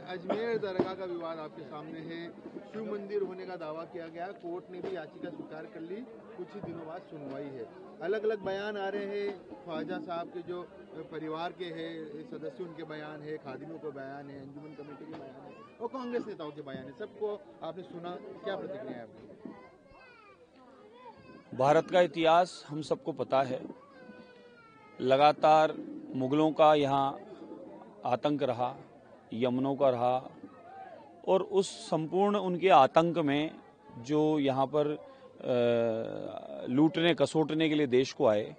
अजमेर दरगाह का विवाद आपके सामने है। शिव मंदिर होने का दावा किया गया, कोर्ट ने भी याचिका स्वीकार कर ली, कुछ ही दिनों बाद सुनवाई है। अलग अलग बयान आ रहे हैं, ख्वाजा साहब के जो परिवार के हैं सदस्य उनके बयान है, खादिमों के बयान है, अंजुमन कमेटी के बयान है और कांग्रेस नेताओं के बयान है। सबको आपने सुना, क्या प्रतिक्रिया है आपकी? भारत का इतिहास हम सबको पता है, लगातार मुगलों का यहाँ आतंक रहा, यमनों का रहा, और उस संपूर्ण उनके आतंक में जो यहाँ पर लूटने कसोटने के लिए देश को आए,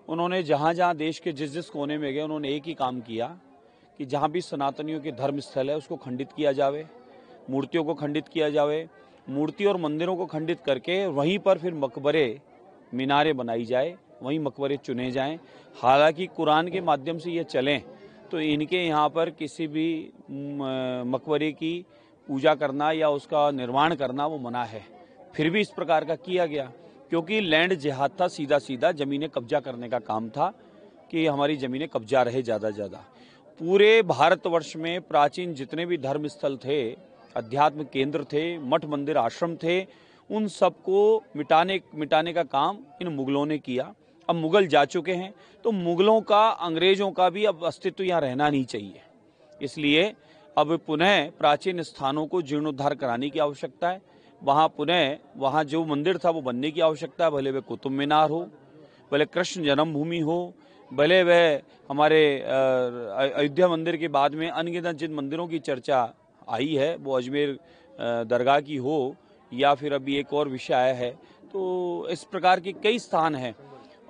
उन्होंने जहाँ जहाँ देश के जिस जिस कोने में गए उन्होंने एक ही काम किया कि जहाँ भी सनातनियों के धर्म स्थल है उसको खंडित किया जावे, मूर्तियों को खंडित किया जावे, मूर्ति और मंदिरों को खंडित करके वहीं पर फिर मकबरे मीनारें बनाई जाए, वहीं मकबरे चुने जाएं। हालांकि कुरान के माध्यम से ये चलें तो इनके यहाँ पर किसी भी मकबरे की पूजा करना या उसका निर्माण करना वो मना है। फिर भी इस प्रकार का किया गया क्योंकि लैंड जिहाद था, सीधा सीधा ज़मीनें कब्जा करने का काम था कि हमारी ज़मीनें कब्जा रहे ज़्यादा ज़्यादा। पूरे भारतवर्ष में प्राचीन जितने भी धर्म स्थल थे, अध्यात्म केंद्र थे, मठ मंदिर आश्रम थे, उन सबको मिटाने का काम इन मुगलों ने किया। अब मुगल जा चुके हैं तो मुगलों का, अंग्रेजों का भी अब अस्तित्व यहाँ रहना नहीं चाहिए। इसलिए अब पुनः प्राचीन स्थानों को जीर्णोद्धार कराने की आवश्यकता है। वहाँ जो मंदिर था वो बनने की आवश्यकता है, भले वह कुतुब मीनार हो, भले कृष्ण जन्मभूमि हो, भले वह हमारे अयोध्या मंदिर के बाद में अनगिनत जिन मंदिरों की चर्चा आई है वो अजमेर दरगाह की हो या फिर अभी एक और विषय आया है, तो इस प्रकार के कई स्थान हैं।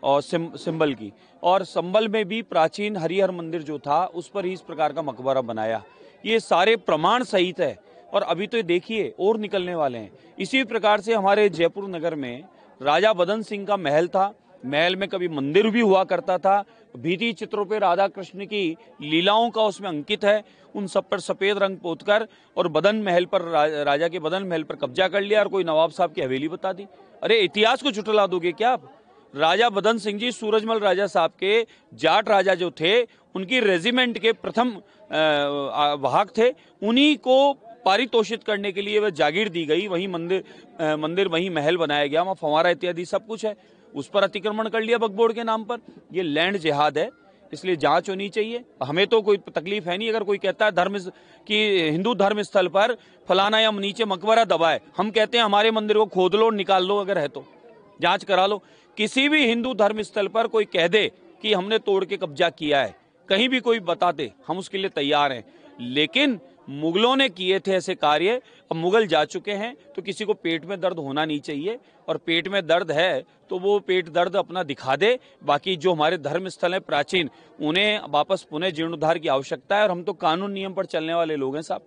और सिंबल की, और संबल में भी प्राचीन हरिहर मंदिर जो था उस पर ही इस प्रकार का मकबरा बनाया। ये सारे प्रमाण सहित है और अभी तो देखिए और निकलने वाले हैं। इसी प्रकार से हमारे जयपुर नगर में राजा बदन सिंह का महल था, महल में कभी मंदिर भी हुआ करता था, भित्ति चित्रों पे राधा कृष्ण की लीलाओं का उसमें अंकित है, उन सब पर सफेद रंग पोतकर और बदन महल पर राजा के बदन महल पर कब्जा कर लिया और कोई नवाब साहब की हवेली बता दी। अरे इतिहास को झुठला दोगे क्या आप? राजा बदन सिंह जी सूरजमल राजा साहब के जाट राजा जो थे उनकी रेजिमेंट के प्रथम वाहक थे, उन्हीं को पारितोषित करने के लिए वह जागीर दी गई, वहीं मंदिर वहीं महल बनाया गया, वहाँ फंवारा इत्यादि सब कुछ है, उस पर अतिक्रमण कर लिया वक्फ बोर्ड के नाम पर। ये लैंड जिहाद है, इसलिए जांच होनी चाहिए। हमें तो कोई तकलीफ है नहीं अगर कोई कहता है धर्म कि हिंदू धर्म स्थल पर फलाना या नीचे मकबरा दबाए, हम कहते हैं हमारे मंदिर को खोद लो, निकाल लो, अगर है तो जांच करा लो। किसी भी हिंदू धर्म स्थल पर कोई कह दे कि हमने तोड़ के कब्जा किया है, कहीं भी कोई बता दे, हम उसके लिए तैयार हैं। लेकिन मुगलों ने किए थे ऐसे कार्य, अब मुगल जा चुके हैं तो किसी को पेट में दर्द होना नहीं चाहिए, और पेट में दर्द है तो वो पेट दर्द अपना दिखा दे। बाकी जो हमारे धर्म स्थल है प्राचीन, उन्हें वापस पुनः जीर्णोद्धार की आवश्यकता है, और हम तो कानून नियम पर चलने वाले लोग हैं साहब।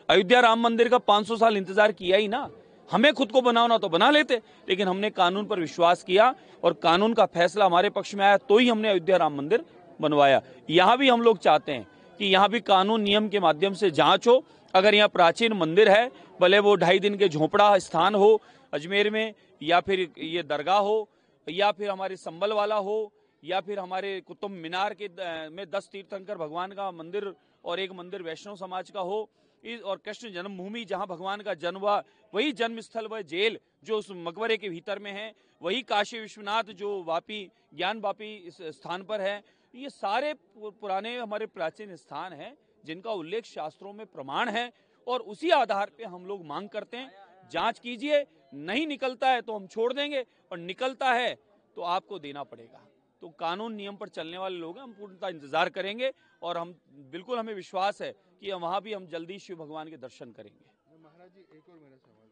अयोध्या राम मंदिर का 500 साल इंतजार किया ही ना, हमें खुद को बनाना तो बना लेते, लेकिन हमने कानून पर विश्वास किया और कानून का फैसला हमारे पक्ष में आया तो ही हमने अयोध्या राम मंदिर बनवाया। यहाँ भी हम लोग चाहते हैं कि यहाँ भी कानून नियम के माध्यम से जांच हो। अगर यहाँ प्राचीन मंदिर है, भले वो 2.5 दिन के झोपड़ा स्थान हो अजमेर में, या फिर ये दरगाह हो, या फिर हमारे संबल वाला हो, या फिर हमारे कुतुब मीनार के में 10 तीर्थंकर भगवान का मंदिर और एक मंदिर वैष्णव समाज का हो, और कृष्ण जन्मभूमि जहां भगवान का जन्म हुआ वही जन्म स्थल, वह जेल जो उस मकबरे के भीतर में है, वही काशी विश्वनाथ जो वापी ज्ञान वापी इस स्थान पर है। ये सारे पुराने हमारे प्राचीन स्थान हैं जिनका उल्लेख शास्त्रों में प्रमाण है, और उसी आधार पे हम लोग मांग करते हैं जांच कीजिए। नहीं निकलता है तो हम छोड़ देंगे, और निकलता है तो आपको देना पड़ेगा। तो कानून नियम पर चलने वाले लोग हैं, हम पूर्णतः इंतजार करेंगे, और हम बिल्कुल, हमें विश्वास है कि वहां भी हम जल्दी शिव भगवान के दर्शन करेंगे। महाराज जी, एक और मेरा सवाल